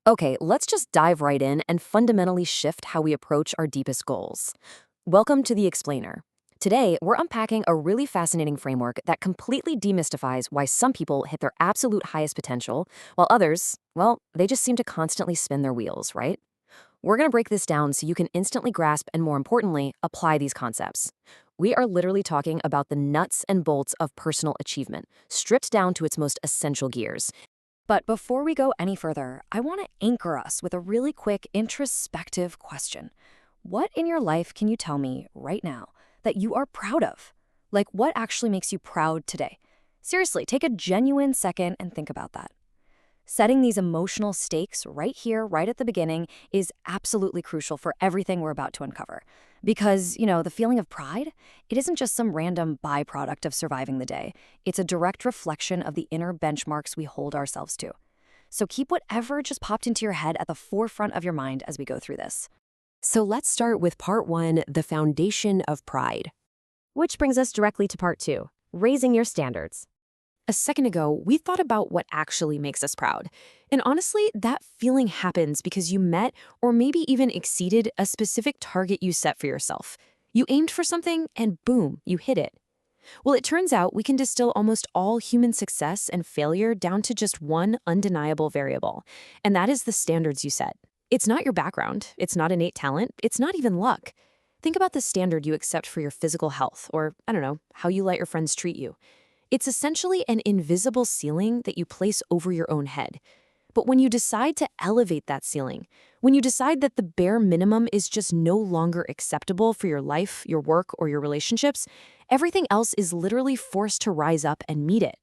Okay, let's just dive right in and fundamentally shift how we approach our deepest goals. Welcome to The Explainer. Today, we're unpacking a really fascinating framework that completely demystifies why some people hit their absolute highest potential, while others, well, they just seem to constantly spin their wheels, right? We're going to break this down so you can instantly grasp and, more importantly, apply these concepts. We are literally talking about the nuts and bolts of personal achievement, stripped down to its most essential gears. But before we go any further, I want to anchor us with a really quick introspective question. What in your life can you tell me right now that you are proud of? Like, what actually makes you proud today? Seriously, take a genuine second and think about that. Setting these emotional stakes right here, right at the beginning, is absolutely crucial for everything we're about to uncover. Because, the feeling of pride, it isn't just some random byproduct of surviving the day. It's a direct reflection of the inner benchmarks we hold ourselves to. So keep whatever just popped into your head at the forefront of your mind as we go through this. So let's start with part one, the foundation of pride. Which brings us directly to part two, raising your standards. A second ago, we thought about what actually makes us proud. And honestly, that feeling happens because you met or maybe even exceeded a specific target you set for yourself. You aimed for something and boom, you hit it. Well, it turns out we can distill almost all human success and failure down to just one undeniable variable, and that is the standards you set. It's not your background, it's not innate talent, it's not even luck. Think about the standard you accept for your physical health, or, I don't know, how you let your friends treat you. It's essentially an invisible ceiling that you place over your own head. But when you decide to elevate that ceiling, when you decide that the bare minimum is just no longer acceptable for your life, your work, or your relationships, everything else is literally forced to rise up and meet it.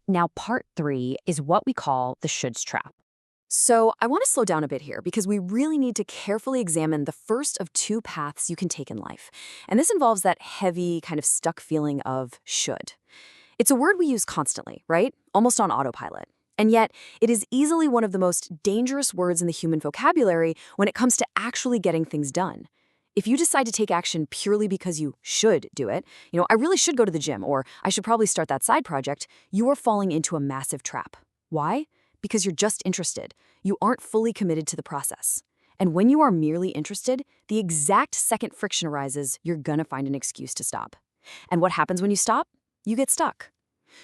Now, part three is what we call the shoulds trap. So I want to slow down a bit here because we really need to carefully examine the first of two paths you can take in life. And this involves that heavy, kind of stuck feeling of should. It's a word we use constantly, right? Almost on autopilot. And yet, it is easily one of the most dangerous words in the human vocabulary when it comes to actually getting things done. If you decide to take action purely because you should do it, I really should go to the gym, or I should probably start that side project, you are falling into a massive trap. Why? Because you're just interested. You aren't fully committed to the process. And when you are merely interested, the exact second friction arises, you're gonna find an excuse to stop. And what happens when you stop? You get stuck.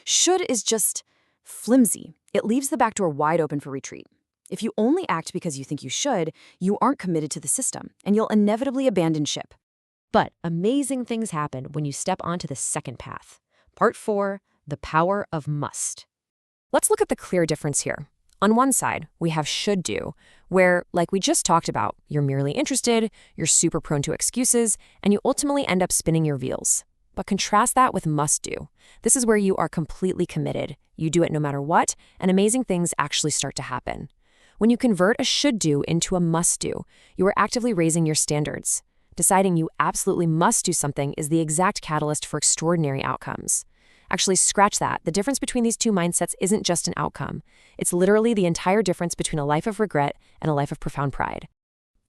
Should is just flimsy. It leaves the back door wide open for retreat. If you only act because you think you should, you aren't committed to the system, and you'll inevitably abandon ship. But amazing things happen when you step onto the second path. Part four, the power of must. Let's look at the clear difference here. On one side, we have should do, where, like we just talked about, you're merely interested, you're super prone to excuses, and you ultimately end up spinning your wheels. But contrast that with must do. This is where you are completely committed. You do it no matter what, and amazing things actually start to happen. When you convert a should do into a must do, you are actively raising your standards. Deciding you absolutely must do something is the exact catalyst for extraordinary outcomes. Actually, scratch that. The difference between these two mindsets isn't just an outcome. It's literally the entire difference between a life of regret and a life of profound pride.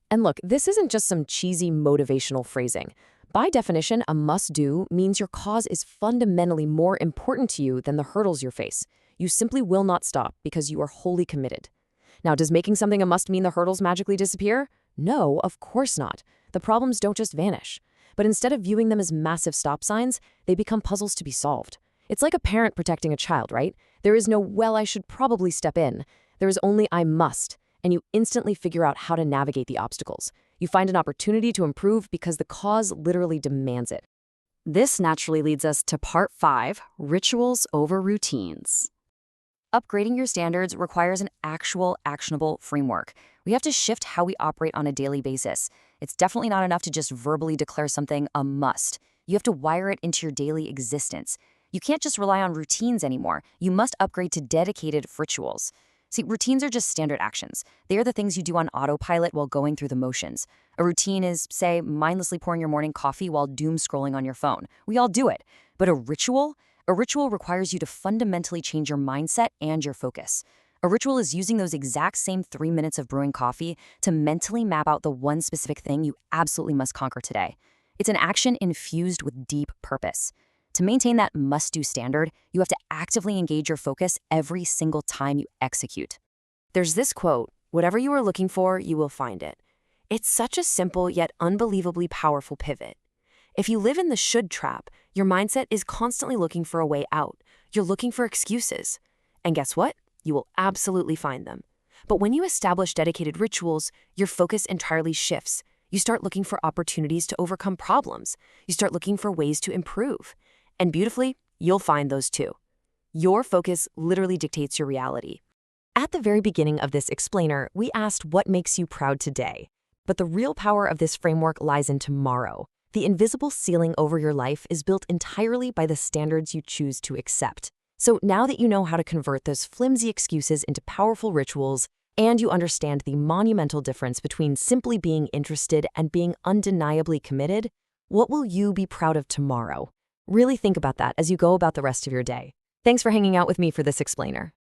And look, this isn't just some cheesy motivational phrasing. By definition, a must-do means your cause is fundamentally more important to you than the hurdles you face. You simply will not stop because you are wholly committed. Now, does making something a must mean the hurdles magically disappear? No, of course not. The problems don't just vanish. But instead of viewing them as massive stop signs, they become puzzles to be solved. It's like a parent protecting a child, right? There is no, well, I should probably step in. There is only, I must. And you instantly figure out how to navigate the obstacles. You find an opportunity to improve because the cause literally demands it. This naturally leads us to part five, rituals over routines. Upgrading your standards requires an actual actionable framework. We have to shift how we operate on a daily basis. It's definitely not enough to just verbally declare something a must. You have to wire it into your daily existence. You can't just rely on routines anymore. You must upgrade to dedicated rituals. See, routines are just standard actions. They are the things you do on autopilot while going through the motions. A routine is, say, mindlessly pouring your morning coffee while doom scrolling on your phone. We all do it. But a ritual requires you to fundamentally change your mindset and your focus. A ritual is using those exact same 3 minutes of brewing coffee to mentally map out the one specific thing you absolutely must conquer today. It's an action infused with deep purpose. To maintain that must-do standard, you have to actively engage your focus every single time you execute. There's this quote, Whatever you are looking for, you will find it. It's such a simple yet unbelievably powerful pivot. If you live in the should trap, your mindset is constantly looking for a way out. You're looking for excuses. And guess what? You will absolutely find them. But when you establish dedicated rituals, your focus entirely shifts. You start looking for opportunities to overcome problems. You start looking for ways to improve. And beautifully, you'll find those too. Your focus literally dictates your reality. At the very beginning of this explainer, we asked what makes you proud today. But the real power of this framework lies in tomorrow. The invisible ceiling over your life is built entirely by the standards you choose to accept. So now that you know how to convert those flimsy excuses into powerful rituals, and you understand the monumental difference between simply being interested and being undeniably committed, what will you be proud of tomorrow? Really think about that as you go about the rest of your day. Thanks for hanging out with me for this explainer.